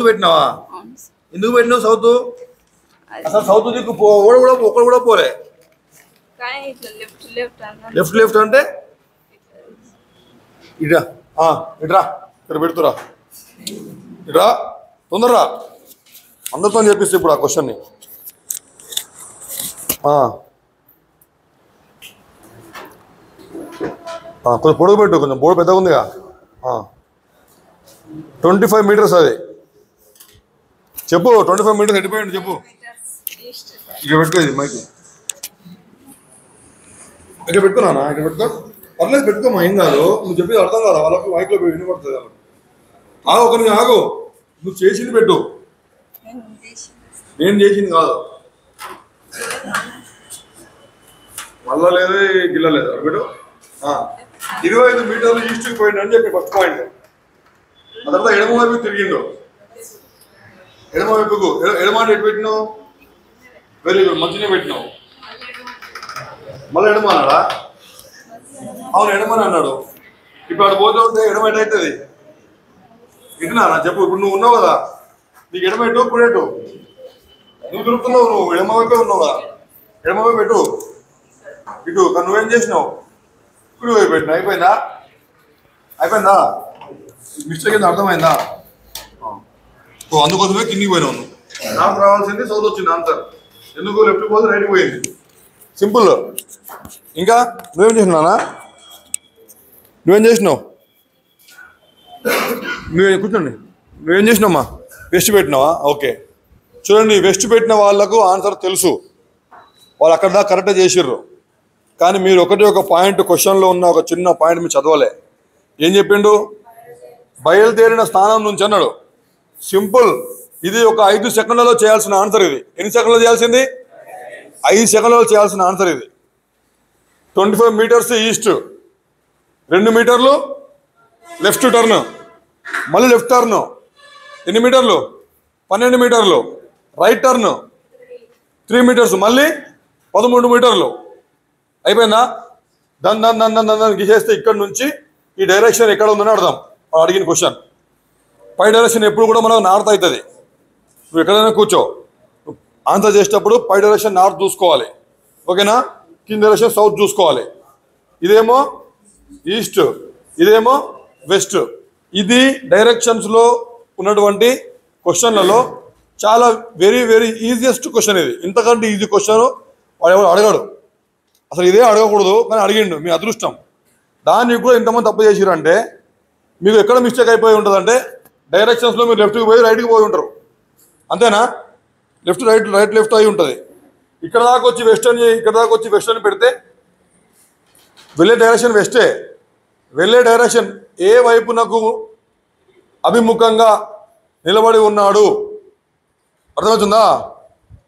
పెట్టినావా? ఎందుకు పెట్టినావు సౌత్? అసలు సౌత్ దిక్కు ఒకడు కూడా పోలే. లెఫ్ట్ లెఫ్ట్ అంటే ఇట్రా ఇట్రా ఇక్కడ పెడుతురా ఇట్రా తొందరరా అందరితో చెప్పిస్తే ఇప్పుడు ఆ క్వశ్చన్ని. కొంచెం పొడుగు పెట్టు, కొంచెం బోర్డు పెద్దగా ఉందిగా. 25 మీటర్స్ అది చెప్పు. 25 మీటర్స్ ఎడిపోయింది చెప్పు. ఇక్కడ పెట్టుకో, ఇది మైక్ ఇక్కడ పెట్టుకున్నానా? ఇక్కడ పెట్టుకో, పర్లేదు పెట్టుకోమా, ఏం కాదు. నువ్వు చెప్పేది అర్థం కాదా వాళ్ళకి? మైక్లో వినపడుతుంది వాళ్ళకి. ఆగు ఒక నిమిషం ఆగు. నువ్వు చేసింది పెట్టు, నేను చేసింది కాదు. మళ్ళా లేదు గిల్ల లేదు అది పెట్టు. 25 మీటర్లు ఈస్ట్కి పోయిండు అని చెప్పి ఫస్ట్ పాయింట్. ఆ తర్వాత ఎడమ వైపు తిరిగిండు. ఎడమ వైపుకు ఎడమాట ఎటు పెట్టినావు? వెరీ గుడ్, మంచిగా పెట్టినావు. మళ్ళీ ఎడమన్నాడా? అవును ఎడమని అన్నాడు. ఇప్పుడు అక్కడ పోతూ ఉంటే ఎడమ ఎటు అవుతుంది? ఇటునా చెప్పు. ఇప్పుడు నువ్వు ఉన్నావు కదా, నీకు ఎడమ ఎటు ఇప్పుడు ఎటు నువ్వు తిరుగుతున్నావు, నువ్వు ఎడమ వైపే ఉన్నావు కదా, ఎడమ వైపు పెట్టు ఇటు. కానీ నువ్వేం చేసినావు? ఇప్పుడు వైపు పెట్టినా. అయిపోయిందా? అయిపోయిందా? మిస్టేక్ ఏంది అర్థమైందా? అందుకోసమే కిందికి పోయినావు. నువ్వు నాకు రావాల్సింది సౌత్ వచ్చింది ఆన్సర్. ఎందుకు లెఫ్ట్ పోతే రైట్ పోయింది. సింపుల్. ఇంకా నువ్వేం చేసినానా? నువ్వేం చేసినావు? నువ్వే కూర్చోండి. నువ్వేం చేసినావమ్మా? వెస్ట్ పెట్టినావా? ఓకే చూడండి, వెస్ట్ పెట్టిన వాళ్ళకు ఆన్సర్ తెలుసు, వాళ్ళు అక్కడ దాకా కరెక్ట్గా చేసిర్రు. కానీ మీరు ఒక పాయింట్ క్వశ్చన్లో ఉన్న ఒక చిన్న పాయింట్ మీరు చదవలే. ఏం చెప్పిండు? బయలుదేరిన స్థానం నుంచి అన్నాడు. సింపుల్. ఇది ఒక 5 సెకండ్లలో చేయాల్సిన ఆన్సర్. ఇది ఎన్ని సెకండ్లో చేయాల్సింది? 5 సెకండ్లలో చేయాల్సిన ఆన్సర్ ఇది. 25 మీటర్స్ ఈస్ట్, 2 మీటర్లు లెఫ్ట్ టర్న్, మళ్ళీ లెఫ్ట్ టర్న్ ఎన్ని మీటర్లు? 12 మీటర్లు. రైట్ టర్న్ 3 మీటర్స్, మళ్ళీ 13 మీటర్లు. అయిపోయిందా? దాన్ని గీసేస్తే ఇక్కడ నుంచి ఈ డైరెక్షన్ ఎక్కడ ఉందని అర్థం. అడిగిన క్వశ్చన్ పై డైరెక్షన్ ఎప్పుడు కూడా మనకు నార్త్ అవుతుంది. నువ్వు ఎక్కడైనా కూర్చో, ఆన్సర్ చేసేటప్పుడు పై డైరెక్షన్ నార్త్ చూసుకోవాలి, ఓకేనా? కింద డైరెక్షన్ సౌత్ చూసుకోవాలి. ఇదేమో ఈస్ట్, ఇదేమో వెస్ట్. ఇది డైరెక్షన్స్లో ఉన్నటువంటి క్వశ్చన్లలో చాలా వెరీ వెరీ ఈజియెస్ట్ క్వశ్చన్ ఇది. ఇంతకంటే ఈజీ క్వశ్చన్ వాడు ఎవరు అడగడు. అసలు ఇదే అడగకూడదు, కానీ అడిగిండు. మీ అదృష్టం. దానికి కూడా ఇంతమంది తప్పు చేసిరంటే మీకు ఎక్కడ మిస్టేక్ అయిపోయి ఉంటుందంటే డైరెక్షన్స్లో మీరు లెఫ్ట్కి పోయి రైట్కి పోయి ఉంటారు, అంతేనా? లెఫ్ట్ రైట్ రైట్ లెఫ్ట్ అయి ఉంటుంది. ఇక్కడ దాకా వచ్చి వెస్టర్న్, ఇక్కడ దాకా వచ్చి వెస్టర్న్ పెడితే వెళ్ళే డైరెక్షన్ వెస్టే. వెళ్ళే డైరెక్షన్ ఏ వైపునకు అభిముఖంగా నిలబడి ఉన్నాడు అర్థమవుతుందా?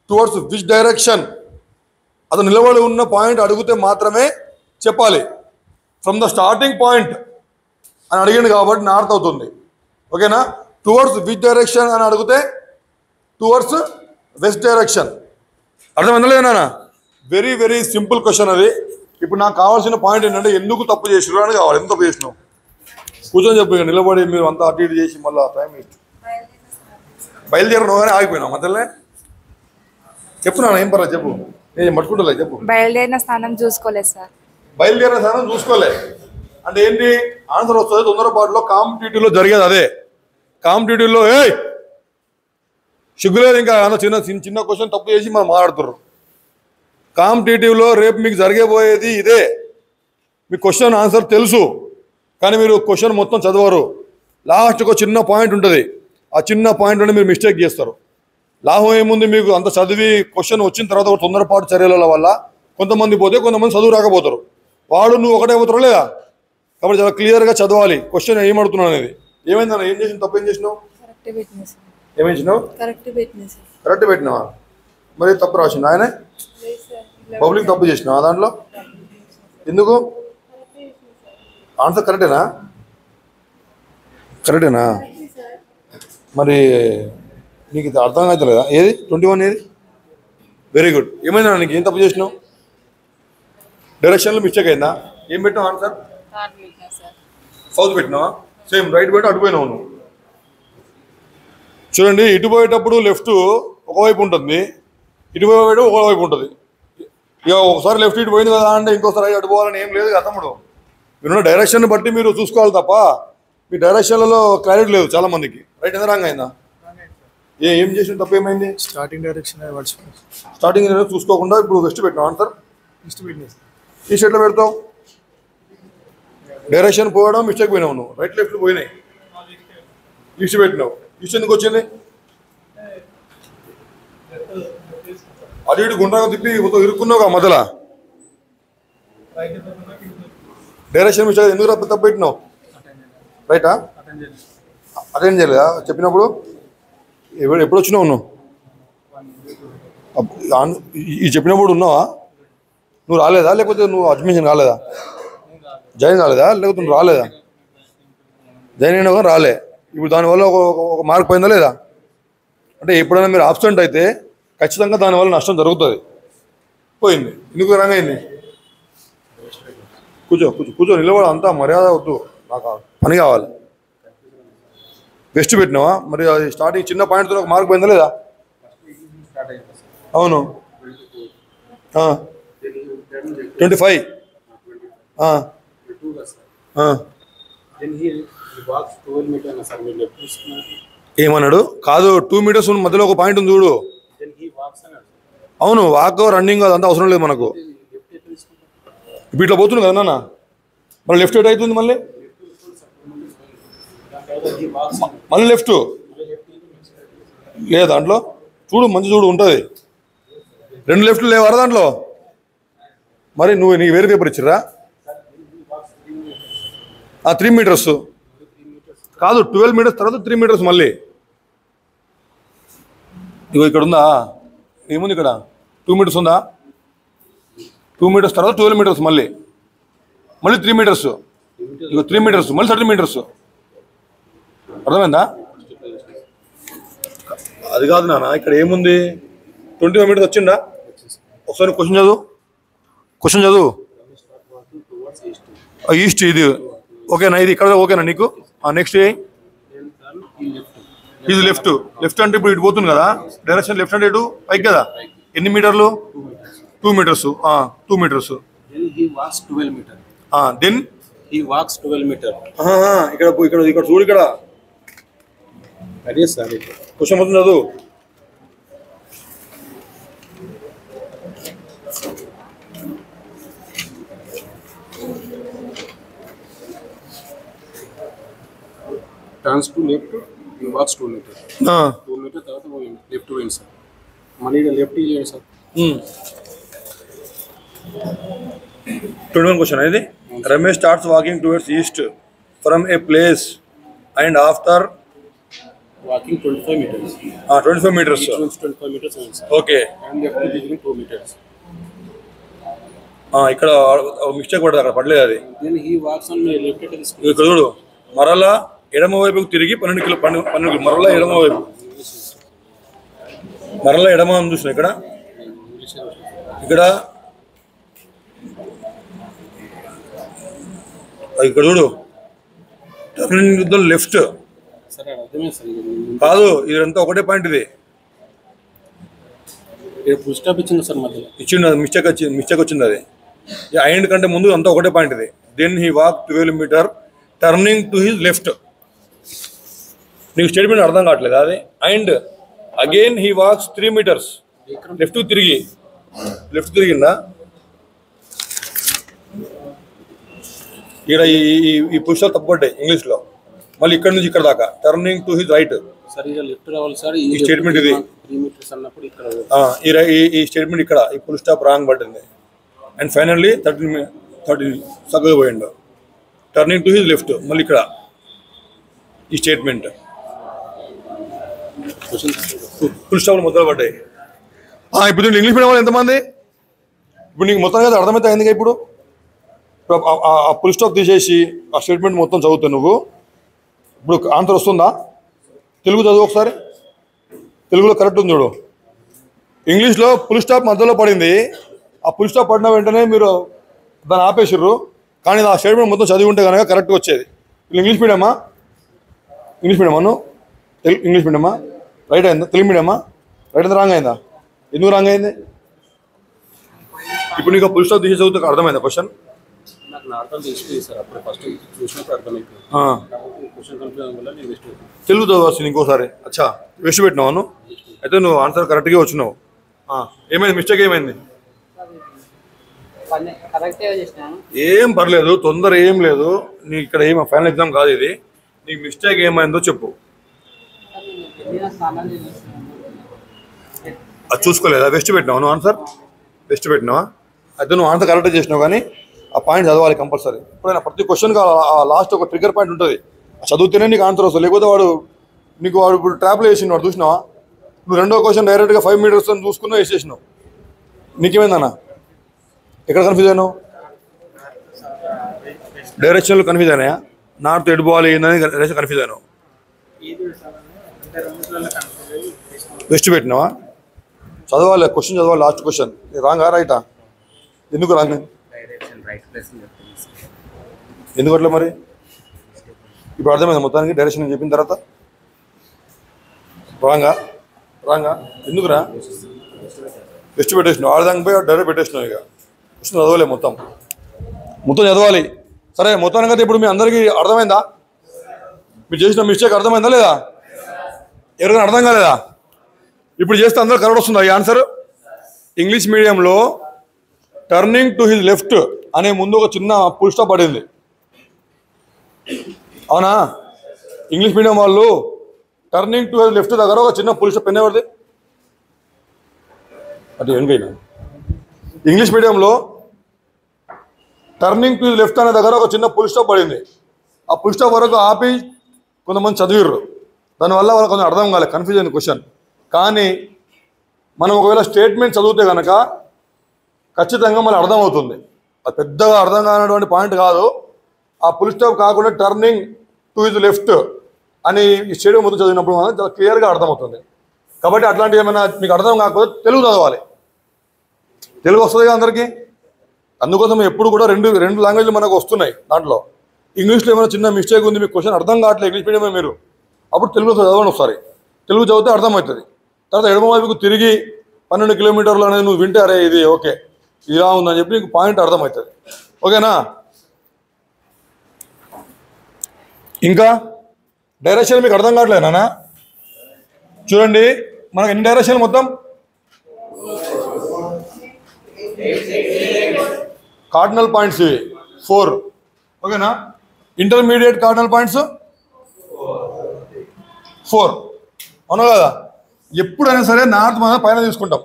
టువర్డ్స్ విచ్ డైరెక్షన్ అతను నిలబడి ఉన్న పాయింట్ అడిగితే మాత్రమే చెప్పాలి. ఫ్రమ్ ద స్టార్టింగ్ పాయింట్ అని అడిగింది కాబట్టి నార్త్ అవుతుంది, ఓకేనా? టువర్డ్స్ విచ్ డైరెక్షన్ అని అడిగితే టువర్డ్స్ వెస్ట్ డైరెక్షన్. అర్థమైందా లేదా? వెరీ వెరీ సింపుల్ క్వశ్చన్ అది. ఇప్పుడు నాకు కావాల్సిన పాయింట్ ఏంటంటే ఎందుకు తప్పు చేసినారు అని కావాలి. ఎందుకు తప్పు చేసినావు? కూర్చొని చెప్పు. ఇక నిలబడి మీరు అంతా అటు ఇటు చేసి మళ్ళీ టైం వేస్ట్. బయలుదేరను కానీ ఆగిపోయినావు మధ్యలోనే. చెప్పు నాన్న, ఏం పర్లేదు చెప్పు, నేను పట్టుకుంటలే చెప్పు. బయలుదేరిన స్థానం చూసుకోలేదు సార్. బయలుదేరిన స్థానం చూసుకోలే అంటే ఏంటి? ఆన్సర్ వస్తుంది తొందరపాటులో. కాంపిటేటివ్లో జరిగేది అదే. కాంపిటేటివ్లో సిగ్గులేదు ఇంకా చిన్న చిన్న క్వశ్చన్ తప్పు చేసి మనం మాట్లాడుతున్నారు. కాంపిటేటివ్లో రేపు మీకు జరిగేపోయేది ఇదే. మీ క్వశ్చన్ ఆన్సర్ తెలుసు, కానీ మీరు క్వశ్చన్ మొత్తం చదవరు. లాస్ట్కి ఒక చిన్న పాయింట్ ఉంటుంది, ఆ చిన్న పాయింట్లోనే మీరు మిస్టేక్ చేస్తారు. లాభం ఏముంది? మీకు అంత చదివి క్వశ్చన్ వచ్చిన తర్వాత ఒక తొందరపాటు చర్యల వల్ల కొంతమంది పోతే కొంతమంది చదువు రాకపోతారు. వాడు నువ్వు ఒకటే పోతారు లేదా? కాబట్టి చాలా క్లియర్గా చదవాలి క్వశ్చన్ ఏం అడుగుతున్నావు అనేది. ఏమైందన్న? ఏం చేసిన తప్పు? ఏం చేసినావు? ఏమేం చేసినావు? కరెక్ట్ పెట్టినావా? మరి తప్పు రాసిండు ఆయనే. పబ్లిక్ తప్పు చేసినావా దాంట్లో? ఎందుకు? ఆన్సర్ కరెక్టేనా? కరెక్టేనా? మరి నీకు ఇది అర్థం అవుతలేదా? ఏది 21 ఏది? Very good. ఏమైందా నీకు? ఏం తప్పు చేసినావు? డైరెక్షన్లో మిస్టేక్ అయిందా? ఏం పెట్టినావు ఆన్సర్? సౌత్ పెట్టినావా? సేమ్ రైట్ పెట్టి అటుపోయినావు నువ్వు. చూడండి, ఇటు పోయేటప్పుడు లెఫ్ట్ ఒకవైపు ఉంటుంది, ఇటు పోయేటప్పుడు ఒకవైపు ఉంటుంది. ఇక ఒకసారి లెఫ్ట్ ఇటు పోయింది కదా అంటే ఇంకోసారి అటు పోవాలని ఏం లేదు కదా తమ్ముడు. మీరున్న డైరెక్షన్ బట్టి మీరు చూసుకోవాలి తప్ప మీ డైరెక్షన్లలో క్లారిటీ లేదు చాలా మందికి. రైట్ ఎంత రాంగ్ అయిందా? ఏం చేసిన తప్ప ఏమైంది? స్టార్టింగ్ డైరెక్షన్ స్టార్టింగ్ చూసుకోకుండా ఇప్పుడు వెస్ట్ పెట్టినావు ఆన్సర్. ఈస్ట్ ఎట్లా పెడతావు? డైరెక్షన్ పోవడం మిస్టేక్ పోయినావు నువ్వు. రైట్ లెఫ్ట్ పోయినాయి, ఈస్ట్ పెట్టినావు. ఈస్ట్ ఎందుకు వచ్చింది? అటు ఇటు గుండ్రంగా తిప్పి ఇరుక్కున్నావు మధ్యలో. డైరెక్షన్ మిస్టేక్ ఎందుకు తప్పు పెట్టినావు? రైటా? అటెండ్ చేయలేదా చెప్పినప్పుడు? ఎప్పుడు వచ్చినావు నువ్వు? ఈ చెప్పినప్పుడు ఉన్నావా? నువ్వు రాలేదా లేకపోతే నువ్వు అడ్మిషన్ కాలేదా? జాయిన్ కాలేదా లేకపోతే నువ్వు రాలేదా? జాయిన్ అయినా కానీ రాలే. ఇప్పుడు దానివల్ల ఒక మార్క్ పోయిందా లేదా? అంటే ఎప్పుడైనా మీరు ఆబ్సెంట్ అయితే ఖచ్చితంగా దానివల్ల నష్టం జరుగుతుంది. పోయింది. ఎందుకు రంగా అయింది? కూర్చో కూర్చో కూర్చో నిలబడ. అంతా మర్యాద వద్దు, నాకు పని కావాలి. బెస్ట్ పెట్టినావా? మరి అది స్టార్టింగ్ చిన్న పాయింట్తో ఒక మార్క్ పోయిందా లేదా? అవును 25. ఏమన్నాడు? కాదు 2 మీటర్స్ మధ్యలో ఒక పాయింట్ ఉంది చూడు. అవును, వాక్ రన్నింగ్ అదంతా అవసరం లేదు మనకు. ఇప్పుడు ఇట్లా పోతుంది కదా నాన్న, మళ్ళీ లెఫ్ట్ ఎట్ అవుతుంది, మళ్ళీ మళ్ళీ లెఫ్ట్ లేదు దాంట్లో. చూడు మంచి చూడు ఉంటుంది. 2 లెఫ్ట్లు లేవారా దాంట్లో? మరి నీకు వేరే పేపర్ ఇచ్చిర్రా? 3 మీటర్స్ కాదు, 12 మీటర్స్ తర్వాత 3 మీటర్స్ మళ్ళీ. ఇగో ఇక్కడ ఉందా? ఏముంది ఇక్కడ? 2 మీటర్స్ ఉందా? 2 మీటర్స్ తర్వాత 12 మీటర్స్ మళ్ళీ 3 మీటర్స్. ఇగో 3 మీటర్స్ మళ్ళీ 30 మీటర్స్. అర్థమైందా? అది కాదు నాన్న, ఇక్కడ ఏముంది? 25 మీటర్స్ వచ్చిందా? ఒకసారి క్వశ్చన్ చదువు. ఈస్ట్ ఇది ఓకేనా? ఇది ఇక్కడ ఓకేనా నీకు? నెక్స్ట్ ఇది లెఫ్ట్ అంటే ఇప్పుడు ఇటు పోతుంది కదా డైరెక్షన్. లెఫ్ట్ అంటే ఇటు పైకి కదా. ఎన్ని మీటర్లు? 2 మీటర్స్. 2 మీటర్స్. దెన్ ఇక్కడ చూడు, ఇక్కడ క్వశ్చన్ మొత్తం చదువు. Turns to left, he walks 2 meters. 2 meters తర్వాత లెఫ్ట్ పోయింది సార్. మళ్ళీ లెఫ్ట్ చేయండి సార్. 21 క్వశ్చన్ ఇది. Ramesh starts walking towards east from a place and after walking 25 meters. 25 meters. 25 meters అయింది సార్. ఓకే. అండ్ లెఫ్ట్ దిగిన 2 meters. ఇక్కడ మిస్టేక్ పడదు, అక్కడ పడలేదు అది. Then he walks on left at this. ఇక్కడ చూడు, మరలా ఎడమ వైపుకు తిరిగి 12 మరలా ఎడమ వైపు. మరలా ఎడమ అని చూసిన ఇక్కడ చూడు, టర్నింగ్ లెఫ్ట్ సరే అర్థమే సార్. కాదు, ఇదంతా ఒకటే పాయింట్. ఇది ఫుల్ స్టాప్ ఇచ్చింది సార్, మధ్యలో ఇచ్చింది. మిస్టేక్ వచ్చింది అది. ఐండ్ కంటే ముందు అంతా ఒకటే పాయింట్ ఇది. Then he walk 12 meter turning to his left. నీకు స్టేట్మెంట్ అర్థం కావట్లేదు అది. And again he walks 3 meters left తిరిగిందా? ఇక్కడ ఈ పుస్తకాలు తప్పబడ్డాయి ఇంగ్లీష్లో. మళ్ళీ ఇక్కడ నుంచి ఇక్కడ దాకా turning to his right. Sir ఇక లెఫ్ట్ రావాలి సార్. ఈ స్టేట్మెంట్ ఇది 3 meters అన్నప్పుడు ఇక్కడ ఈ స్టేట్మెంట్ ఇక్కడ ఈ ఫుల్ స్టాప్ రాంగ్ పట్టింది. అండ్ ఫైనల్లీ 30 చక్కగా పోయిండు. టర్నింగ్ టు హిజ్ లెఫ్ట్ మళ్ళీ ఇక్కడ ఈ స్టేట్మెంట్. ఫుల్ స్టాప్లు మొదలు పడ్డాయి. ఇప్పుడు ఇంగ్లీష్ మీడియం వాళ్ళు ఎంతమంది? ఇప్పుడు నీకు మొత్తం కదా అర్థమైతే అయింది. ఇప్పుడు ఆ ఫుల్ స్టాప్ తీసేసి ఆ స్టేట్మెంట్ మొత్తం చదువుతావు నువ్వు. ఇప్పుడు ఆన్సర్ వస్తుందా? తెలుగు చదువు ఒకసారి. తెలుగులో కరెక్ట్ ఉంది చూడు. ఇంగ్లీష్లో ఫుల్ స్టాప్ మధ్యలో పడింది. ఆ ఫుల్ స్టాప్ పడిన వెంటనే మీరు దాన్ని ఆపేసిర్రు. కానీ ఆ స్టేట్మెంట్ మొత్తం చదివి ఉంటే కనుక కరెక్ట్గా వచ్చేది. ఇంగ్లీష్ మీడియమా నువ్వు? ఇంగ్లీష్ మీడియమా? రైట్ అయిందా? తెలుగు మీడియమా? రైట్ అయిందా రాంగ్ అయిందా? ఎందుకు రాంగ్ అయింది? ఇప్పుడు నీకు పుల్ స్టాప్ తీసి చదువుతా అర్థమైందా క్వశ్చన్? నాకు నార్త్ తెలిసిపోయింది సార్, అప్పుడు ఫస్ట్ చూసినప్పుడు అర్థమైపోయింది. క్వశ్చన్ కన్ఫ్యూజన్ వల్ల నేను వెస్ట్ తెలుగు చదవాల్సింది ఇంకోసారి. అచ్చా వెస్ట్ పెట్టినావు అయితే నువ్వు ఆన్సర్ కరెక్ట్గా వచ్చినావు. ఏమైంది మిస్టేక్ ఏమైంది? ఏం పర్లేదు, తొందర ఏం లేదు. నీకు ఇక్కడ ఏం ఫైనల్ ఎగ్జామ్ కాదు ఇది. నీకు మిస్టేక్ ఏమైందో చెప్పు. అది చూసుకోలేదా? వెస్ట్ పెట్టినావు నువ్వు ఆన్సర్? వెస్ట్ పెట్టినావా? అయితే నువ్వు ఆన్సర్ కరెక్ట్ చేసినావు, కానీ ఆ పాయింట్ చదవాలి కంపల్సరీ. ఎప్పుడైనా ప్రతి క్వశ్చన్కి లాస్ట్ ఒక ట్రిగర్ పాయింట్ ఉంటుంది. చదివితేనే నీకు ఆన్సర్ వస్తుంది, లేకపోతే వాడు ఇప్పుడు ట్రాప్లో వేసిండు. వాడు చూసినావా? నువ్వు రెండో క్వశ్చన్ డైరెక్ట్గా 5 meters చూసుకున్నావు, వేసేసినావు. నీకేమైందన్నా? ఎక్కడ కన్ఫ్యూజ్ అయినావు? డైరెక్షన్లో కన్ఫ్యూజ్ అయినాయా? నార్త్ ఎటు పోవాలి ఏందని డైరెక్షన్ కన్ఫ్యూజ్ అయినావు. వెస్ట్ పెట్టినావా? చదవాలి, క్వశ్చన్ చదవాలి. లాస్ట్ క్వశ్చన్ రాంగా రైటా? ఎందుకు రాంగ్? ఎందుకు అట్లా మరి? ఇప్పుడు అర్థమైంది మొత్తానికి డైరెక్షన్ చెప్పిన తర్వాత రాంగా ఎందుకురా? వెస్ట్ పెట్టేసినావు, ఆడదానికి పోయి డైరెక్ట్ పెట్టేసినావు. ఇక క్వశ్చన్ చదవలే, మొత్తం చదవాలి. సరే మొత్తానికి ఇప్పుడు మీ అందరికీ అర్థమైందా? మీరు చేసిన మిస్టేక్ అర్థమైందా లేదా? ఎవరికైనా అర్థం కాలేదా? ఇప్పుడు చేస్తే అందరూ కరెక్ట్ వస్తుందా ఈ ఆన్సర్? ఇంగ్లీష్ మీడియంలో టర్నింగ్ టు హిజ్ లెఫ్ట్ అనే ముందు ఒక చిన్న ఫుల్ స్టాప్ పడింది, అవునా? ఇంగ్లీష్ మీడియం వాళ్ళు టర్నింగ్ టు హిజ్ లెఫ్ట్ దగ్గర ఒక చిన్న ఫుల్ స్టాప్ పెన్ ఎవరిది? అంటే ఎంకైనా ఇంగ్లీష్ మీడియంలో టర్నింగ్ టు హిజ్ లెఫ్ట్ అనే దగ్గర ఒక చిన్న ఫుల్ స్టాప్ పడింది. ఆ ఫుల్ స్టాప్ వరకు ఆపి కొంతమంది చదివిర్రు. దానివల్ల వాళ్ళకి కొంచెం అర్థం కాలేదు, కన్ఫ్యూజ్ అయింది క్వశ్చన్. కానీ మనం ఒకవేళ స్టేట్మెంట్ చదివితే కనుక ఖచ్చితంగా మనకు అర్థమవుతుంది. అది పెద్దగా అర్థం కానటువంటి పాయింట్ కాదు. ఆ ఫుల్ స్టాప్ కాకుండా టర్నింగ్ టు హిజ్ లెఫ్ట్ అని ఈ స్టేడియం మొత్తం చదివినప్పుడు మనం చాలా క్లియర్గా అర్థమవుతుంది. కాబట్టి అట్లాంటివి ఏమైనా మీకు అర్థం కాకపోతే తెలుగు చదవాలి. తెలుగు వస్తుంది అందరికీ. అందుకోసం ఎప్పుడు కూడా రెండు లాంగ్వేజ్లు మనకు వస్తున్నాయి. దాంట్లో ఇంగ్లీష్లో ఏమైనా చిన్న మిస్టేక్ ఉంది, మీకు క్వశ్చన్ అర్థం కావట్లేదు ఇంగ్లీష్ మీడియమే మీరు, అప్పుడు తెలుగు చదవండి ఒకసారి. తెలుగు చదివితే అర్థమవుతుంది. తర్వాత ఎడమ వైపుకు తిరిగి 12 kilometers అనేది నువ్వు వింటే అరే ఇది ఓకే ఇలా ఉందని చెప్పి నీకు పాయింట్ అర్థమవుతుంది. ఓకేనా? ఇంకా డైరెక్షన్ మీకు అర్థం కావట్లేదు నాన్న? చూడండి మనకు ఎన్ని డైరెక్షన్ మొత్తం? కార్డినల్ పాయింట్స్ ఇవి 4. ఓకేనా? ఇంటర్మీడియట్ కార్డినల్ పాయింట్స్ 4, అవునా కదా? ఎప్పుడైనా సరే నార్త్ మనం పైన తీసుకుంటాం,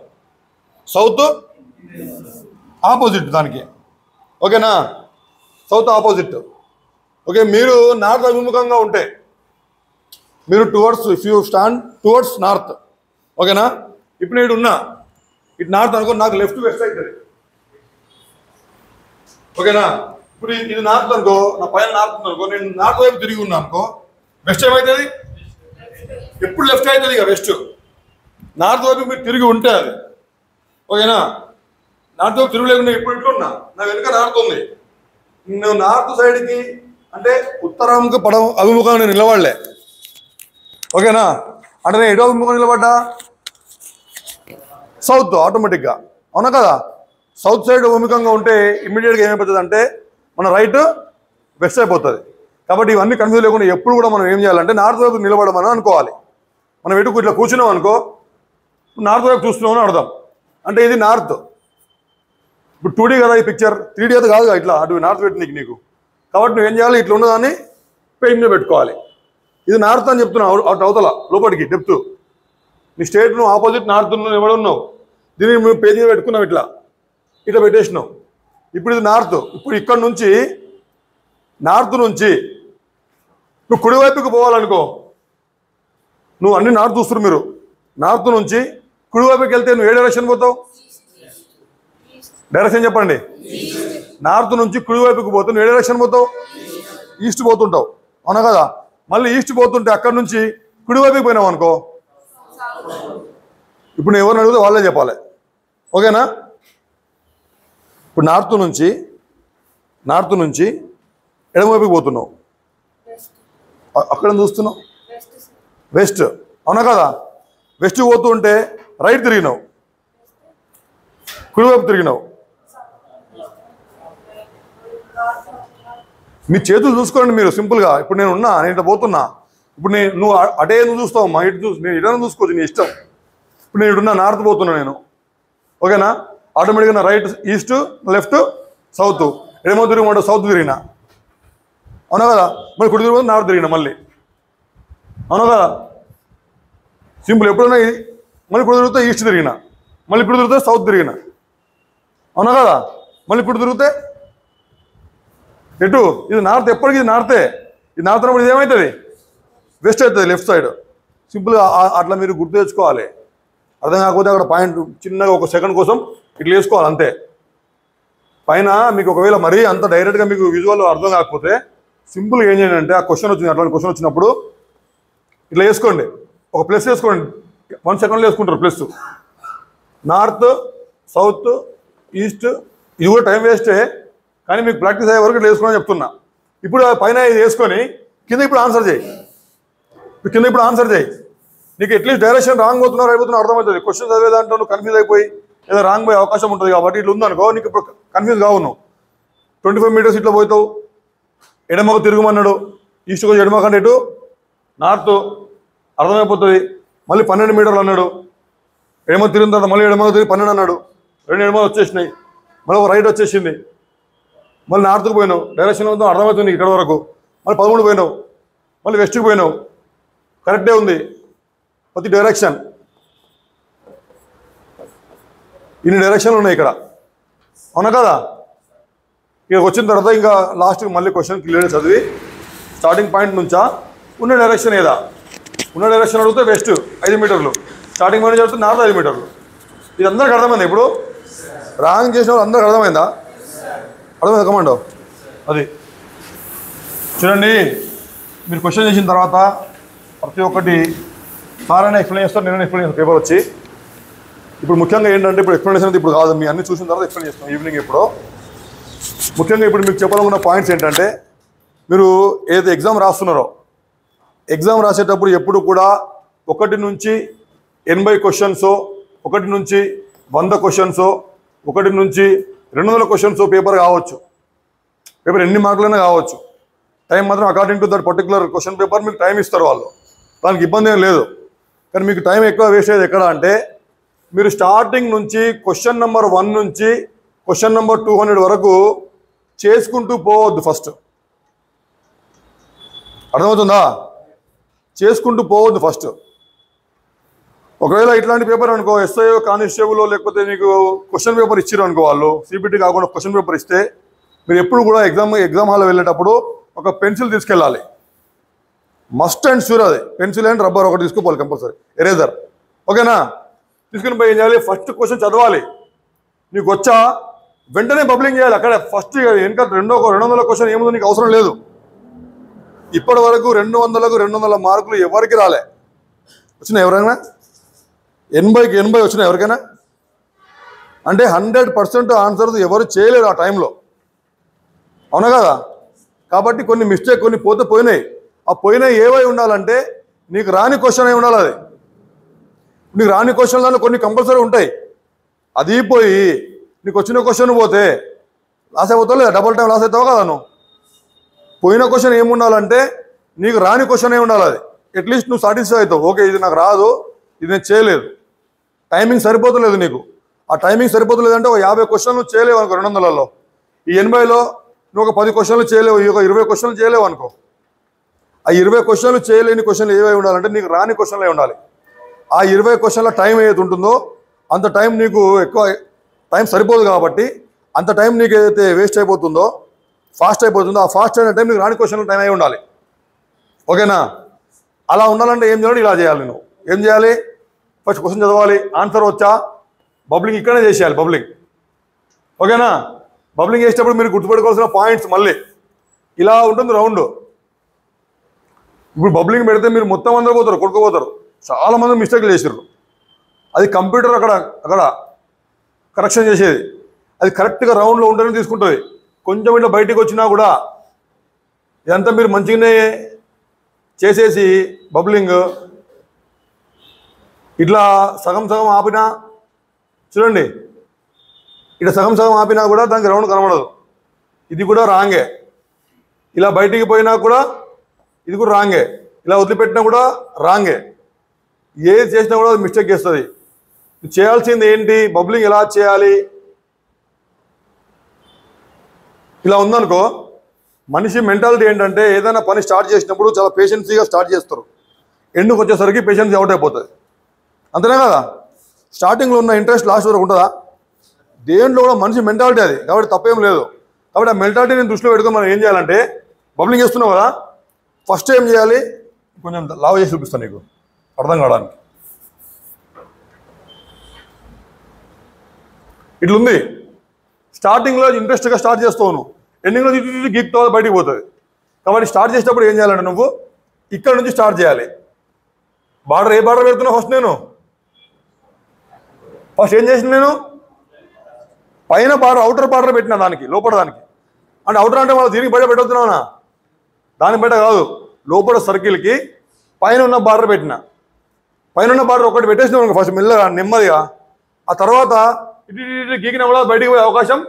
సౌత్ ఆపోజిట్ దానికి. ఓకేనా? South opposite. ఓకే, మీరు నార్త్ అభిముఖంగా ఉంటే మీరు if you stand towards north. ఓకేనా? ఇప్పుడు నేను ఉన్నా ఇటు నార్త్ అనుకో, నాకు లెఫ్ట్ వెస్ట్ అవుతుంది. ఓకేనా? ఇప్పుడు ఇది నార్త్ అనుకో, నా పైన నార్త్ అనుకో, నేను నార్త్ వైపు తిరిగి ఉన్నా అనుకో, వెస్ట్ ఏమవుతుంది? ఎప్పుడు లెఫ్ట్ అవుతుంది ఇక వెస్ట్. నార్త్ వైపు మీరు తిరిగి ఉంటే అది. ఓకేనా? నార్త్ వైపు తిరుగు లేకుండా ఇప్పుడు ఇట్లా ఉన్నా, నా వెనుక నార్త్ ఉంది. నువ్వు నార్త్ సైడ్కి అంటే ఉత్తరాముఖ అభిముఖంగా నేను నిలబడలే. ఓకేనా? అంటే నేను ఎటో అభిముఖం నిలబడ్డా సౌత్ ఆటోమేటిక్గా, అవునా కదా? సౌత్ సైడ్ అభిముఖంగా ఉంటే ఇమ్మీడియట్గా ఏమైపోతుంది అంటే మన రైట్ వెస్ట్ అయిపోతుంది. కాబట్టి ఇవన్నీ కన్ఫ్యూజ్ లేకుండా ఎప్పుడు కూడా మనం ఏం చేయాలంటే నార్త్ వైపు నిలబడమని అనుకోవాలి. మనం ఎటు ఇట్లా కూర్చున్నాం అనుకో, నార్త్ వైపు చూస్తున్నామని అర్థం. అంటే ఇది నార్త్. ఇప్పుడు 2D కదా ఈ పిక్చర్, 3D అయితే కాదు ఇట్లా అటు నార్త్ పెట్టి నీకు. కాబట్టి నువ్వు ఏం చేయాలి? ఇట్లా ఉన్నదాన్ని పెయింట్ మీద పెట్టుకోవాలి. ఇది నార్త్ అని చెప్తున్నావు, అటు అవతల లోపలికి డెప్త్. నీ స్టేట్ నువ్వు ఆపోజిట్ నార్త్ ఎవడున్నావు, దీన్ని నువ్వు పేజ్ మీద పెట్టుకున్నావు, ఇట్లా పెట్టేసినావు. ఇప్పుడు ఇది నార్త్. ఇప్పుడు ఇక్కడ నుంచి నార్త్ నుంచి నువ్వు కుడివైపుకి పోవాలనుకో, నువ్వు అన్ని నార్త్ చూస్తున్నారు మీరు. నార్త్ నుంచి కుడివైపుకి వెళ్తే నువ్వు ఏ డైరెక్షన్ పోతావు? డైరెక్షన్ చెప్పండి. నార్త్ నుంచి కుడివైపుకి పోతే నువ్వు ఏ డైరెక్షన్ పోతావు? ఈస్ట్ పోతుంటావు, అవునా కదా? మళ్ళీ ఈస్ట్ పోతుంటే అక్కడ నుంచి కుడివైపుకి పోయినావు అనుకో, ఇప్పుడు నువ్వు ఎవరిని అడిగితే వాళ్ళే చెప్పాలి. ఓకేనా? ఇప్పుడు నార్త్ నుంచి ఎడమవైపుకి పోతున్నావు, అక్కడ చూస్తున్నావు వెస్ట్, అవునా కదా? వెస్ట్ పోతూ ఉంటే రైట్ తిరిగినావు, కుడివైపు తిరిగినావు. మీ చేతులు చూసుకోండి మీరు సింపుల్గా. ఇప్పుడు నేను ఇట్లా పోతున్నా, ఇప్పుడు నువ్వు అటే నువ్వు చూస్తావు, మా ఇటు నేను ఇటైనా చూసుకోవచ్చు, నీ ఇష్టం. ఇప్పుడు నేను ఇటున్నా, నార్త్ పోతున్నా నేను, ఓకేనా? ఆటోమేటిక్గా రైట్ ఈస్ట్, లెఫ్ట్, సౌత్, ఏమో తిరిగిన సౌత్ తిరిగినా, అవునా కదా? మళ్ళీ కుడి తిరిగి నార్త్ తిరిగినా మళ్ళీ, అవునా కదా? సింపుల్. ఎప్పుడైనా మళ్ళీ ఇప్పుడు తిరిగితే ఈస్ట్ తిరిగినా, మళ్ళీ ఇప్పుడు తిరిగితే సౌత్ తిరిగినా, అవునా కదా? మళ్ళీ ఇప్పుడు తిరిగితే ఎటు? ఇది నార్త్, ఎప్పటికీ ఇది నార్తే. ఇది నార్త్ అన్నప్పుడు ఇది ఏమవుతుంది? వెస్ట్ అవుతుంది, లెఫ్ట్ సైడ్. సింపుల్గా అట్లా మీరు గుర్తు తెచ్చుకోవాలి. అర్థం కాకపోతే అక్కడ పాయింట్ చిన్నగా ఒక సెకండ్ కోసం ఇట్లా వేసుకోవాలి అంతే. పైన మీకు ఒకవేళ మరీ అంత డైరెక్ట్గా మీకు విజువల్ అర్థం కాకపోతే సింపుల్గా ఏం చేయండి అంటే, ఆ క్వశ్చన్ వచ్చింది, అట్లాంటి క్వశ్చన్ వచ్చినప్పుడు ఇట్లా వేసుకోండి, ఒక ప్లస్ వేసుకోండి. 1 సెకండ్లో వేసుకుంటారు ప్లస్. నార్త్, సౌత్, ఈస్ట్, ఇది కూడా టైం వేస్టే, కానీ మీకు ప్రాక్టీస్ అయ్యే వరకు ఇట్లా వేసుకోమని చెప్తున్నా. ఇప్పుడు పైన ఇది వేసుకొని కింద ఇప్పుడు ఆన్సర్ చేయి. ఇప్పుడు ఆన్సర్ చేయి. నీకు అట్లీస్ట్ డైరెక్షన్ రాంగ్ పోతున్నారు అయిపోతున్నా అర్థమవుతుంది. క్వశ్చన్ చదివేదాంట్లో నువ్వు కన్ఫ్యూజ్ అయిపోయి ఏదో రాంగ్ పోయే అవకాశం ఉంటుంది. కాబట్టి ఇట్లా ఉందనుకో, నీకు ఇప్పుడు కన్ఫ్యూజ్ కావు. నువ్వు 25 మీటర్స్ ఇట్లా పోతావు, ఎడమకు తిరుగుమన్నాడు, ఈస్ట్కి వచ్చి ఎడమ కంటే ఇటు నార్త్, అర్థమైపోతుంది. మళ్ళీ 12 మీటర్లు అన్నాడు, ఎడమ తిరిగిన తర్వాత మళ్ళీ ఎడమకు తిరిగి 12 అన్నాడు, 2 ఎడమలు వచ్చేసినాయి, మళ్ళీ ఒక రైట్ వచ్చేసింది, మళ్ళీ నార్త్కి పోయినావు, డైరెక్షన్ ఉందో అర్థమవుతుంది ఇక్కడ వరకు. మళ్ళీ 13 పోయినావు, మళ్ళీ వెస్ట్కి పోయినావు, కరెక్టే ఉంది ప్రతి డైరెక్షన్. ఇన్ని డైరెక్షన్లు ఉన్నాయి ఇక్కడ, అవునా కదా? ఇక వచ్చిన తర్వాత ఇంకా లాస్ట్కి మళ్ళీ క్వశ్చన్ క్లియర్గా చదివి స్టార్టింగ్ పాయింట్ నుంచా ఉన్న డైరెక్షన్ ఏదా? ఉన్న డైరెక్షన్ అడిగితే వెస్ట్ 5 మీటర్లు, స్టార్టింగ్ పాయింట్ చదివితే నార్త్ 5 మీటర్లు. ఇది అందరికి అర్థమైందా? ఇప్పుడు రాంగ్ చేసిన వాళ్ళు అందరికి అర్థమైందా? అర్థమైందా కమాండో? అది చూడండి, మీరు క్వశ్చన్ చేసిన తర్వాత ప్రతి ఒక్కటి సార్ అయినా ఎక్స్ప్లెయిన్ చేస్తారు, నేను ఎక్స్ప్లెయిన్ చేస్తాను పేపర్ వచ్చి. ఇప్పుడు ముఖ్యంగా ఏంటంటే, ఇప్పుడు ఎక్స్ప్లెనేషన్ అయితే ఇప్పుడు కాదు, మీ అన్ని చూసిన తర్వాత ఎక్స్ప్లెయిన్ చేస్తాం ఈవినింగ్. ఇప్పుడు ముఖ్యంగా ఇప్పుడు మీకు చెప్పాలనుకున్న పాయింట్స్ ఏంటంటే, మీరు ఏదైతే ఎగ్జామ్ రాస్తున్నారో, ఎగ్జామ్ రాసేటప్పుడు ఎప్పుడు కూడా 1 నుంచి 80 క్వశ్చన్స్, 1 నుంచి 100 క్వశ్చన్స్, 1 నుంచి 200 క్వశ్చన్స్ పేపర్ కావచ్చు. పేపర్ ఎన్ని మార్కులైనా కావచ్చు. టైం మాత్రం according to that particular question paper మీకు టైం ఇస్తారు వాళ్ళు, దానికి ఇబ్బంది ఏం లేదు. కానీ మీకు టైం ఎక్కువ వేస్ట్ అయ్యేది ఎక్కడ అంటే, మీరు స్టార్టింగ్ నుంచి క్వశ్చన్ నెంబర్ 1 నుంచి క్వశ్చన్ నెంబర్ 200 వరకు చేసుకుంటూ పోవద్దు. ఫస్ట్ అర్థమవుతుందా? చేసుకుంటూ పోవద్దు ఫస్ట్. ఒకవేళ ఇట్లాంటి పేపర్ అనుకో, ఎస్ఐ కానిస్టేబుల్ లేకపోతే మీకు క్వశ్చన్ పేపర్ ఇచ్చారు అనుకో, వాళ్ళు సిబిటీ కాకుండా క్వశ్చన్ పేపర్ ఇస్తే, మీరు ఎప్పుడు కూడా ఎగ్జామ్ హాల్లో వెళ్ళేటప్పుడు ఒక పెన్సిల్ తీసుకెళ్ళాలి. Must and sure. అది పెన్సిల్ అండ్ రబ్బర్ ఒకటి తీసుకోవాలి కంపల్సరీ, ఎరేజర్, ఓకేనా? తీసుకుని పోయి ఏం చేయాలి? ఫస్ట్ క్వశ్చన్ చదవాలి. నీకు వచ్చా వెంటనే బబ్లింగ్ చేయాలి అక్కడ ఫస్ట్. ఇంకా 200 క్వశ్చన్ ఏముందో నీకు అవసరం లేదు. ఇప్పటి వరకు 200కు 200 మార్కులు ఎవరికి రాలే. వచ్చినాయి ఎవరైనా? 80కి 80 వచ్చినాయి ఎవరికైనా? అంటే 100% ఆన్సర్స్ ఎవరు చేయలేరు ఆ టైంలో, అవునా కదా? కాబట్టి కొన్ని మిస్టేక్, కొన్ని పోయినాయి. ఆ పోయినాయి ఏవై ఉండాలంటే, నీకు రాని క్వశ్చన్ అయి ఉండాలి. అది నీకు రాని క్వశ్చన్లలో కొన్ని కంపల్సరీ ఉంటాయి. అది పోయి నీకు వచ్చిన క్వశ్చన్ పోతే లాస్ అయిపోతావు లేదా? డబుల్ టైం లాస్ అవుతావు కదా నువ్వు. పోయిన క్వశ్చన్ ఏముండాలంటే, నీకు రాని క్వశ్చన్ ఏ ఉండాలి. అది అట్లీస్ట్ నువ్వు సాటిస్ఫై అవుతావు, ఓకే ఇది నాకు రాదు, ఇది నేను చేయలేదు, టైమింగ్ సరిపోతలేదు నీకు. ఆ టైమింగ్ సరిపోతలేదు అంటే ఒక 50 క్వశ్చన్లు చేయలేవు అనుకో 200లలో. ఈ 80లో నువ్వు ఒక 10 క్వశ్చన్లు చేయలేవు, ఒక 20 క్వశ్చన్లు చేయలేవు అనుకో. ఆ 20 క్వశ్చన్లు చేయలేని క్వశ్చన్లు ఏవై ఉండాలంటే, నీకు రాని క్వశ్చన్లే ఉండాలి. ఆ 20 క్వశ్చన్ల టైం ఏదైతే ఉంటుందో అంత టైం నీకు ఎక్కువ టైం సరిపోదు. కాబట్టి అంత టైం నీకు ఏదైతే వేస్ట్ అయిపోతుందో, ఫాస్ట్ అయిపోతుందో, ఆ ఫాస్ట్ అయిన టైం నీకు రాని క్వశ్చన్ల టైం అయి ఉండాలి, ఓకేనా? అలా ఉండాలంటే ఏం చేయాలి? ఇలా చేయాలి. నువ్వు ఏం చేయాలి? ఫస్ట్ క్వశ్చన్ చదవాలి, ఆన్సర్ వచ్చా బబ్లింగ్ ఇక్కడనే చేసేయాలి, బబ్లింగ్, ఓకేనా? బబ్లింగ్ చేసేటప్పుడు మీరు గుర్తుపెట్టుకోవాల్సిన పాయింట్స్ మళ్ళీ ఇలా ఉంటుంది రౌండ్. ఇప్పుడు బబ్లింగ్ పెడితే మీరు మొత్తం అందరూ పోతారు, కొట్టుకుపోతారు. చాలామంది మిస్టేక్లు చేసారు. అది కంప్యూటర్ అక్కడ కరెక్షన్ చేసేది. అది కరెక్ట్గా రౌండ్లో ఉంటేనే తీసుకుంటుంది. కొంచెం ఇట్లా బయటికి వచ్చినా కూడా ఇదంతా మీరు మంచిగానే చేసేసి బబ్లింగ్ ఇట్లా సగం సగం ఆపినా చూడండి, ఇట్లా సగం సగం ఆపినా కూడా దానికి రౌండ్ కనబడదు. ఇది కూడా రాంగే. ఇలా బయటికి పోయినా కూడా ఇది కూడా రాంగే. ఇలా వదిలిపెట్టినా కూడా రాంగే. ఏది చేసినా కూడా మిస్టేక్ చేస్తుంది. చేయాల్సింది ఏంటి? బబ్లింగ్ ఎలా చేయాలి? ఇలా ఉందనుకో, మనిషి మెంటాలిటీ ఏంటంటే ఏదైనా పని స్టార్ట్ చేసినప్పుడు చాలా పేషెన్సీగా స్టార్ట్ చేస్తారు. ఎండుకు వచ్చేసరికి పేషెన్సీ అవుట్ అయిపోతుంది. అంతేనా కదా? స్టార్టింగ్లో ఉన్న ఇంట్రెస్ట్ లాస్ట్ వరకు ఉంటుందా? దేంట్లో కూడా మనిషి మెంటాలిటీ అది. కాబట్టి తప్పేం లేదు. కాబట్టి ఆ మెంటాలిటీని దృష్టిలో పెట్టుకొని మనం ఏం చేయాలంటే, బబ్లింగ్ చేస్తున్నావు కదా, ఫస్ట్ ఏం చేయాలి? కొంచెం లావ్ చేసి చూపిస్తాను నీకు అర్థం కావడానికి. ఇట్లుంది. స్టార్టింగ్లో ఇంట్రెస్ట్గా స్టార్ట్ చేస్తావు, ఎండింగ్లో గీక్ తర్వాత బయటికి పోతుంది. కాబట్టి స్టార్ట్ చేసేటప్పుడు ఏం చేయాలంటే నువ్వు ఇక్కడ నుంచి స్టార్ట్ చేయాలి. బార్డర్ ఏ బార్డర్ పెడుతున్నావు? ఫస్ట్ ఏం చేసిన నేను పైన బార్డర్, అవుటర్ బార్డర్ పెట్టినా దానికి, లోపల దానికి. అంటే అవుటర్ అంటే మనం దీనికి బయట పెట్టవుతున్నావునా? దానికి బయట కాదు, లోపల సర్కిల్కి పైన ఉన్న బార్డర్ పెట్టిన. పైన ఉన్న బార్డర్ ఒకటి పెట్టేసినావు ఫస్ట్ మెల్లగా నెమ్మదిగా. ఆ తర్వాత ఇటు గీకినా కూడా బయటికి పోయే అవకాశం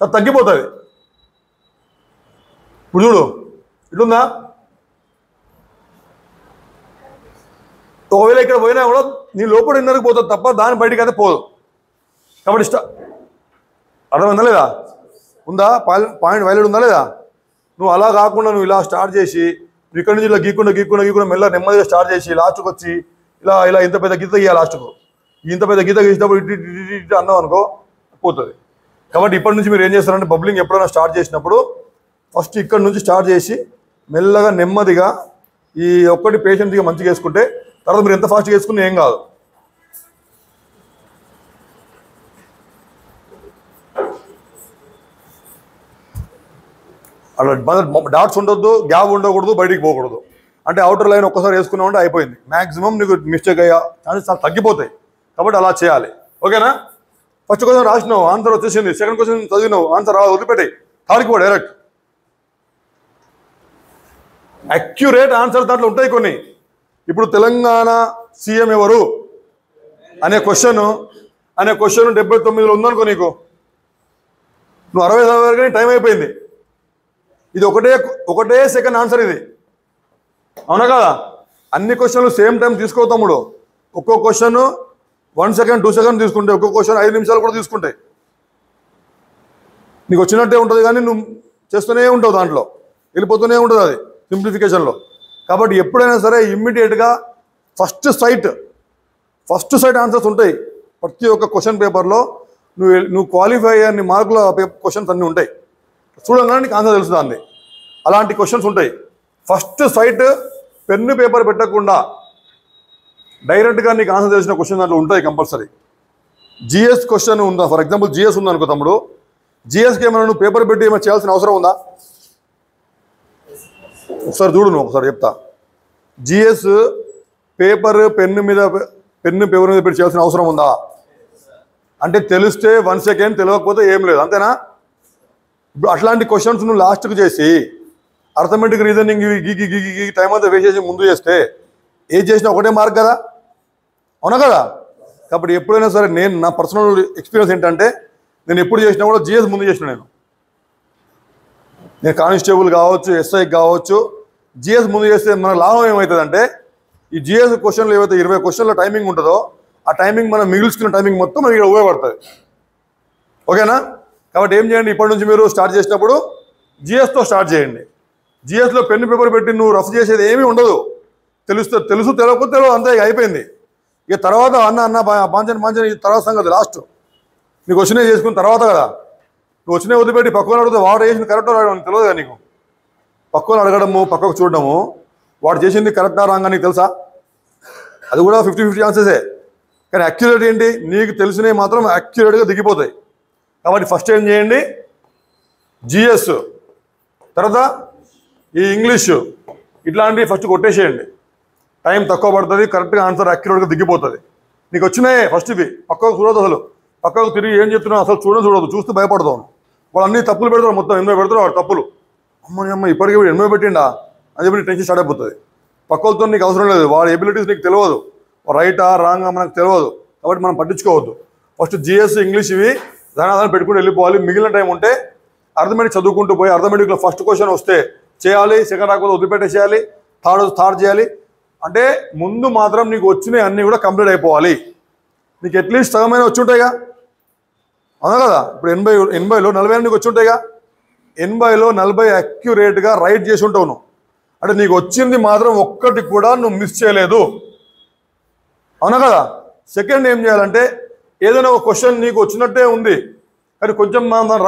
తగ్గిపోతుంది. ఇప్పుడు చూడు, ఇట్లుందా? ఒకవేళ ఇక్కడ పోయినా కూడా నీ లోపల ఇన్నరకు పోతుంది తప్ప దాని బయటికి అయితే పోదు. కాబట్టి అర్థమైందా లేదా? ఉందా? పాయింట్ వైలెట్ ఉందా లేదా? నువ్వు అలా కాకుండా నువ్వు ఇలా స్టార్ట్ చేసి ఇక్కడ నుంచి ఇలా గీకుండా మెల్ల నెమ్మదిగా స్టార్ట్ చేసి లాస్ట్కి వచ్చి ఇలా ఇలా ఇంత పెద్ద గీత గీయాలి. లాస్ట్కు ఇంత పెద్ద గీత గీసినప్పుడు ఇటు అన్నావు అనుకో పోతుంది. కాబట్టి ఇప్పటి నుంచి మీరు ఏం చేస్తారంటే బబ్లింగ్ ఎప్పుడైనా స్టార్ట్ చేసినప్పుడు ఫస్ట్ ఇక్కడ నుంచి స్టార్ట్ చేసి మెల్లగా నెమ్మదిగా ఈ ఒక్కటి పేషెంట్గా మంచిగా వేసుకుంటే తర్వాత మీరు ఎంత ఫాస్ట్గా వేసుకున్నా ఏం కాదు. అలా డాట్స్ ఉండొద్దు, గ్యాప్ ఉండకూడదు, బయటికి పోకూడదు. అంటే అవుటర్ లైన్ ఒక్కసారి వేసుకున్నా ఉంటే అయిపోయింది. మ్యాక్సిమం నీకు మిస్టేక్ అయ్యా ఛాన్సెస్ చాలా తగ్గిపోతాయి. కాబట్టి అలా చేయాలి. ఓకేనా? ఫస్ట్ క్వశ్చన్ రాసినావు, ఆన్సర్ వచ్చేసింది. సెకండ్ క్వశ్చన్ చదివినావు, ఆన్సర్ వదిలిపెట్టాయి. థర్డ్కి పో డైరెక్ట్. అక్యురేట్ ఆన్సర్ దాంట్లో ఉంటాయి కొన్ని. ఇప్పుడు తెలంగాణ సీఎం ఎవరు అనే క్వశ్చన్ 79లో ఉందనుకో, నీకు నువ్వు 60 వరకు టైం అయిపోయింది. ఇది ఒకటే సెకండ్ ఆన్సర్ ఇది. అవునా కదా? అన్ని క్వశ్చన్లు సేమ్ టైం తీసుకో తమ్ముడు. ఒక్కో క్వశ్చన్ 1 సెకండ్ 2 సెకండ్ తీసుకుంటే, ఒక్కో క్వశ్చన్ 5 నిమిషాలు కూడా తీసుకుంటాయి. నీకు వచ్చినట్టే ఉంటుంది కానీ నువ్వు చేస్తూనే ఉంటావు, దాంట్లో వెళ్ళిపోతూనే ఉంటుంది అది సింప్లిఫికేషన్లో. కాబట్టి ఎప్పుడైనా సరే ఇమ్మీడియట్గా ఫస్ట్ సైట్ ఆన్సర్స్ ఉంటాయి ప్రతి ఒక్క క్వశ్చన్ పేపర్లో. నువ్వు క్వాలిఫై అయ్యే మార్కుల క్వశ్చన్స్ అన్నీ ఉంటాయి. చూడంగానే నీకు ఆన్సర్ తెలుస్తుంది. అలాంటి క్వశ్చన్స్ ఉంటాయి. ఫస్ట్ సైట్ పెన్ను పేపర్ పెట్టకుండా డైరెక్ట్గా నీకు ఆన్సర్ తెలిసిన క్వశ్చన్ దాంట్లో ఉంటాయి కంపల్సరీ. జిఎస్ క్వశ్చన్ ఉందా? ఫర్ ఎగ్జాంపుల్ జిఎస్ ఉందనుకో తమ్ముడు, జిఎస్కి ఏమైనా నువ్వు పేపర్ పెట్టి ఏమైనా చేయాల్సిన అవసరం ఉందా? ఒకసారి చూడు, నువ్వు ఒకసారి చెప్తా. జిఎస్ పెన్ను పేపర్ మీద పెట్టి చేయాల్సిన అవసరం ఉందా? అంటే తెలిస్తే 1 సెకండ్, తెలియకపోతే ఏం లేదు, అంతేనా? ఇప్పుడు అట్లాంటి క్వశ్చన్స్ నువ్వు లాస్ట్కి చేసి అర్థమెటిక్ రీజనింగ్ గీ టైం అంతా వేస్ట్ చేసి ముందు చేస్తే ఏది చేసినా ఒకటే మార్క్ కదా, అవునా కదా? కాబట్టి ఎప్పుడైనా సరే నా పర్సనల్ ఎక్స్పీరియన్స్ ఏంటంటే నేను ఎప్పుడు చేసినా కూడా జిఎస్ ముందు చేసిన. నేను కానిస్టేబుల్ కావచ్చు, ఎస్ఐ కావచ్చు, జిఎస్ ముందు చేస్తే మన లాభం ఏమవుతుందంటే ఈ జిఎస్ క్వశ్చన్లు ఏవైతే 20 క్వశ్చన్ల టైమింగ్ ఉంటుందో ఆ టైమింగ్ మనం మిగిల్చుకున్న టైమింగ్ మొత్తం మనకి ఇక్కడ ఉపయోగపడుతుంది. ఓకేనా? కాబట్టి ఏం చేయండి, ఇప్పటి నుంచి మీరు స్టార్ట్ చేసినప్పుడు జిఎస్తో స్టార్ట్ చేయండి. జిఎస్లో పెన్ను పేపర్ పెట్టి నువ్వు రఫ్ చేసేది ఏమీ ఉండదు. తెలుసు తెలియకపోతే తెలియదు, అంతే, అయిపోయింది. ఇక తర్వాత అన్న పాంచని తర్వాత సంగతి లాస్ట్. నీకు వచ్చినవి చేసుకున్న తర్వాత కదా. నువ్వు వచ్చినవి వదిలిపెట్టి పక్కన అడిగితే వాడు చేసింది కరెక్టో రాయడం తెలియదు కదా నీకు. పక్కన అడగడము, పక్కకు చూడడము, వాడు చేసింది కరెక్టా రాంగా నీకు తెలుసా? అది కూడా 50-50 ఛాన్సెసే. కానీ అక్యురేట్ ఏంటి? నీకు తెలిసినవి మాత్రం అక్యురేట్గా దిగిపోతాయి. కాబట్టి ఫస్ట్ ఏం చేయండి, జిఎస్, తర్వాత ఈ ఇంగ్లీషు ఇట్లాంటివి ఫస్ట్ కొట్టేసేయండి. టైం తక్కువ పడుతుంది, కరెక్ట్గా ఆన్సర్ అక్యురేట్గా దిగిపోతుంది. నీకు వచ్చినాయే ఫస్ట్ ఇవి పక్కకు చూడదు. అసలు పక్కకు తిరిగి ఏం చెప్తున్నావు అసలు చూడదు, చూస్తూ భయపడతావు. వాళ్ళు అన్ని తప్పులు పెడతారు, మొత్తం 80 పెడతారు వాడు తప్పులు. అమ్మ ఇప్పటికీ 80 పెట్టిండా అని చెప్పి టెన్షన్ స్టార్ట్ అయిపోతుంది. పక్కలతో నీకు అవసరం లేదు, వాడి ఎబిలిటీస్ నీకు తెలియదు, రైటా రాంగా మనకు తెలియదు, కాబట్టి మనం పట్టించుకోవద్దు. ఫస్ట్ జిఎస్ ఇంగ్లీష్ ఇవి దాని పెట్టుకుని వెళ్ళిపోవాలి. మిగిలిన టైం ఉంటే అర్థమెటిక్ చదువుకుంటూ పోయి అర్థమెటిక్లో ఫస్ట్ క్వశ్చన్ వస్తే చేయాలి, సెకండ్ రాకపోతే వదిలిపెట్టేసేయాలి, థర్డ్ చేయాలి. అంటే ముందు మాత్రం నీకు వచ్చినవి అన్నీ కూడా కంప్లీట్ అయిపోవాలి. నీకు అట్లీస్ట్ సగమైన వచ్చి ఉంటాయిగా, అవునా కదా? ఇప్పుడు 80లో 40 నీకు వచ్చి ఉంటాయిగా. 80లో 40 అక్యురేట్గా రైట్ చేసి ఉంటావు నువ్వు. అంటే నీకు వచ్చింది మాత్రం ఒక్కటి కూడా నువ్వు మిస్ చేయలేదు, అవునా కదా? సెకండ్ ఏం చేయాలంటే ఏదైనా ఒక క్వశ్చన్ నీకు వచ్చినట్టే ఉంది కానీ కొంచెం మనం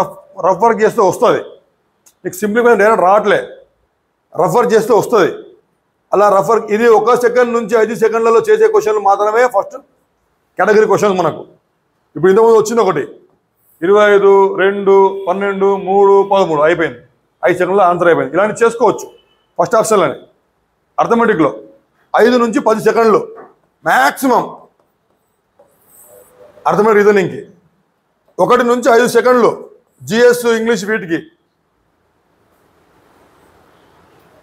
రఫ్ వర్క్ చేస్తే వస్తుంది. నీకు సింప్లిఫై డైరెక్ట్ రావట్లే, రఫ్ వర్క్ చేస్తే వస్తుంది. అలా రఫ్ వర్క్ ఇది 1 సెకండ్ నుంచి 5 సెకండ్లలో చేసే క్వశ్చన్లు మాత్రమే ఫస్ట్ కేటగిరీ క్వశ్చన్స్ మనకు. ఇప్పుడు ఇంతకుముందు వచ్చింది ఒకటి 25, 2, 12, 3, 13 అయిపోయింది, 5 సెకండ్లో ఆన్సర్ అయిపోయింది. ఇలాంటి చేసుకోవచ్చు ఫస్ట్ ఆప్షన్లోనే. అర్థమెటిక్లో 5 నుంచి 10 సెకండ్లు మ్యాక్సిమం. అర్థమెటిక్ రీజనింగ్కి 1 నుంచి 5 సెకండ్లు. జిఎస్ ఇంగ్లీష్ వీటికి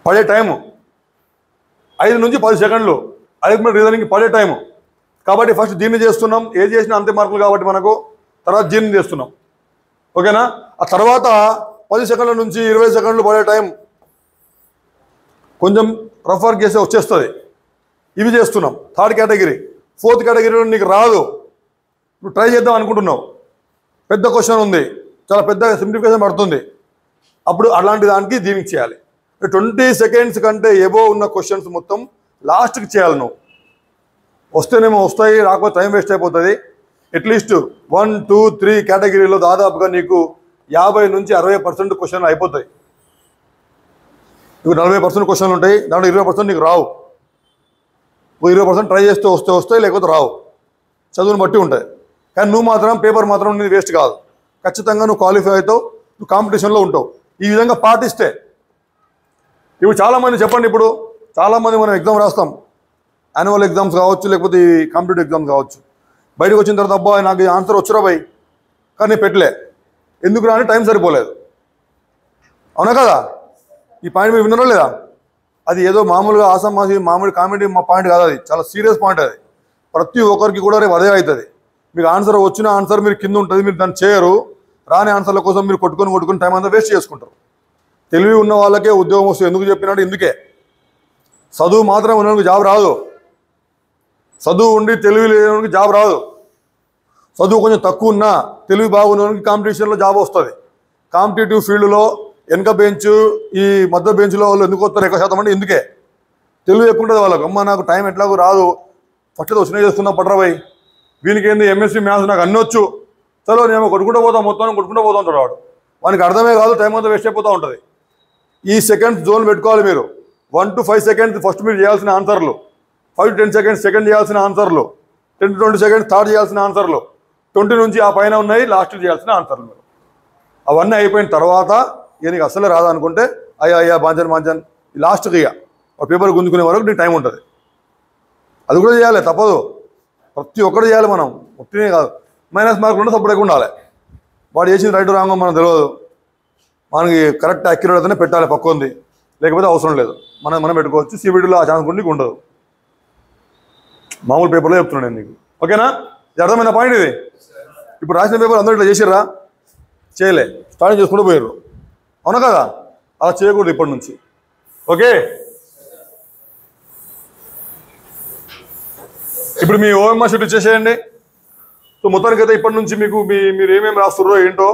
పడే టైము 5 నుంచి 10 సెకండ్లు. అర్థమెటిక్ రీజనింగ్కి పడే టైము. కాబట్టి ఫస్ట్ దీన్ని చేస్తున్నాం, ఏది చేసినా అంతే మార్కులు కాబట్టి మనకు. తర్వాత దీన్ని చేస్తున్నాం, ఓకేనా? ఆ తర్వాత 10 సెకండ్ల నుంచి 20 సెకండ్లు పడే టైం కొంచెం రఫ్ వర్క్ చేస్తే వచ్చేస్తుంది. ఇవి చేస్తున్నాం. Third category. ఫోర్త్ కేటగిరీలో నీకు రాదు, నువ్వు ట్రై చేద్దాం అనుకుంటున్నావు, పెద్ద క్వశ్చన్ ఉంది, చాలా పెద్ద సింప్లిఫికేషన్ పడుతుంది, అప్పుడు అలాంటి దానికి దీనికి చేయాలి. 20 సెకండ్స్ కంటే ఎబో ఉన్న క్వశ్చన్స్ మొత్తం లాస్ట్కి చేయాలి నువ్వు. వస్తేనేమో వస్తాయి, రాకపోతే టైం వేస్ట్ అయిపోతుంది. అట్లీస్ట్ 1, 2, 3 కేటగిరీలో దాదాపుగా నీకు 50 నుంచి 60% క్వశ్చన్లు అయిపోతాయి. నీకు 40% క్వశ్చన్లు ఉంటాయి, దాంట్లో 20% నీకు రావు. 20% ట్రై చేస్తే వస్తాయి, లేకపోతే రావు. చదువుని బట్టి ఉంటాయి. కానీ నువ్వు మాత్రం పేపర్ మాత్రం నీది వేస్ట్ కాదు, ఖచ్చితంగా నువ్వు క్వాలిఫై అవుతావు, నువ్వు కాంపిటీషన్లో ఉంటావు. ఈ విధంగా పాటిస్తే ఇప్పుడు చాలామంది చెప్పండి, ఇప్పుడు చాలామంది మనం ఎగ్జామ్ రాస్తాం, యాన్యువల్ ఎగ్జామ్స్ కావచ్చు, లేకపోతే ఈ కాంపిటేటివ్ ఎగ్జామ్స్ కావచ్చు. బయటకు వచ్చిన తర్వాత అబ్బా నాకు ఆన్సర్ వచ్చురా భయ్, కానీ పెట్టలే, ఎందుకు రాని టైం సరిపోలేదు, అవునా కదా? ఈ పాయింట్ మీరు విన్నారో లేదా? అది ఏదో మామూలుగా ఆసమాసి మామూలు కామెడీ పాయింట్ కాదు, అది చాలా సీరియస్ పాయింట్. అది ప్రతి ఒక్కరికి కూడా రేపు అదే అవుతుంది. మీకు ఆన్సర్ వచ్చిన ఆన్సర్ మీరు కింద ఉంటుంది, మీరు దాన్ని చేయరు. రాని ఆన్సర్ల కోసం మీరు కొట్టుకొని టైం అంతా వేస్ట్ చేసుకుంటారు. తెలివి ఉన్న వాళ్ళకే ఉద్యోగం వస్తుంది. ఎందుకు చెప్పినట్టు ఇందుకే. చదువు మాత్రం ఉన్నవాడికి జాబ్ రాదు, చదువు ఉండి తెలివి లేనివాడికి జాబ్ రాదు. చదువు కొంచెం తక్కువ ఉన్నా తెలివి బాగున్నవాడికి కాంపిటీషన్లో జాబ్ వస్తుంది. కాంపిటేటివ్ ఫీల్డ్లో వెనక బెంచ్ ఈ మధ్య బెంచ్లో వాళ్ళు ఎందుకు వస్తారు ఎక్కువ శాతం అంటే ఇందుకే. తెలివి ఎక్కువ ఉంటుంది వాళ్ళకు. అమ్మ నాకు టైం ఎట్లాగో రాదు, ఫస్ట్ వచ్చినా చేసుకున్నా పట్రబాయ్, వీనికి ఏంది ఎంఎస్సీ మ్యాథ్స్ నాకు అన్నీ వచ్చు, చలో నేను కొట్టుకుంటూ పోతాం, మొత్తం కొట్టుకుంటూ పోతూ ఉంటాడు వాడు. వానికి అర్థమే కాదు, టైం అంతా వేస్ట్ అయిపోతూ ఉంటుంది. ఈ సెకండ్స్ జోన్ పెట్టుకోవాలి మీరు. 1 to 5 సెకండ్స్ ఫస్ట్ మీరు చేయాల్సిన ఆన్సర్లు, 5 to 10 సెకండ్స్ సెకండ్ చేయాల్సిన ఆన్సర్లు, 10 to 20 సెకండ్స్ థర్డ్ చేయాల్సిన ఆన్సర్లు, 20 నుంచి ఆ పైన ఉన్నాయి లాస్ట్ చేయాల్సిన ఆన్సర్లు. మీరు అవన్నీ అయిపోయిన తర్వాత నీకు అసలే రాదనుకుంటే అయ్యా బాంచన్ లాస్ట్కి పేపర్ గుంజుకునే వరకు నీకు టైం ఉంటుంది. అది కూడా చేయాలి, తప్పదు. ప్రతి ఒక్కటి చేయాలి మనం, ఒట్టినే కాదు. మైనస్ మార్కులు ఉంటే సపోర్ట్ ఎక్కువ ఉండాలి. వాడు చేసింది రైట్ రాంగో మనకు తెలియదు, మనకి కరెక్ట్ అక్యురేట్ అయితేనే పెట్టాలి, పక్క ఉంది, లేకపోతే అవసరం లేదు. మనం పెట్టుకోవచ్చు. సిబిటీలో ఆ ఛాన్స్ కూడా నీకు ఉండదు. మామూలు పేపర్లో చెప్తున్నాను నేను నీకు, ఓకేనా? ఇది అర్థమైన పాయింట్ ఇది. ఇప్పుడు రాసిన పేపర్ అందరూ ఇట్లా చేసిర్రా? చేయలే, స్టార్టింగ్ చేసుకుంటూ పోయారు, అవునా కదా? అలా చేయకూడదు ఇప్పటి నుంచి, ఓకే? ఇప్పుడు మీ ఓఎంఆర్ షీట్ ఇచ్చేసేయండి. సో మొత్తానికైతే ఇప్పటి నుంచి మీకు మీరు ఏమేమి రాస్తున్నారో ఏంటో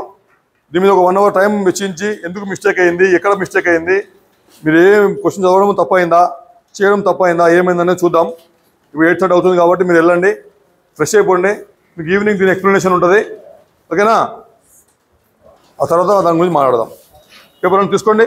దీని మీద ఒక 1 hour టైం వెచ్చించి ఎందుకు మిస్టేక్ అయింది, ఎక్కడ మిస్టేక్ అయింది, మీరు ఏం క్వశ్చన్ చదవడం తప్పైందా, చేయడం తప్పైందా, ఏమైందనేది చూద్దాం. ఇప్పుడు 8:30 అవుతుంది కాబట్టి మీరు వెళ్ళండి, ఫ్రెష్ అయిపోండి. మీకు ఈవినింగ్ దీని ఎక్స్ప్లెనేషన్ ఉంటుంది, ఓకేనా? ఆ తర్వాత దాని గురించి మాట్లాడదాం. పేపర్ తీసుకోండి.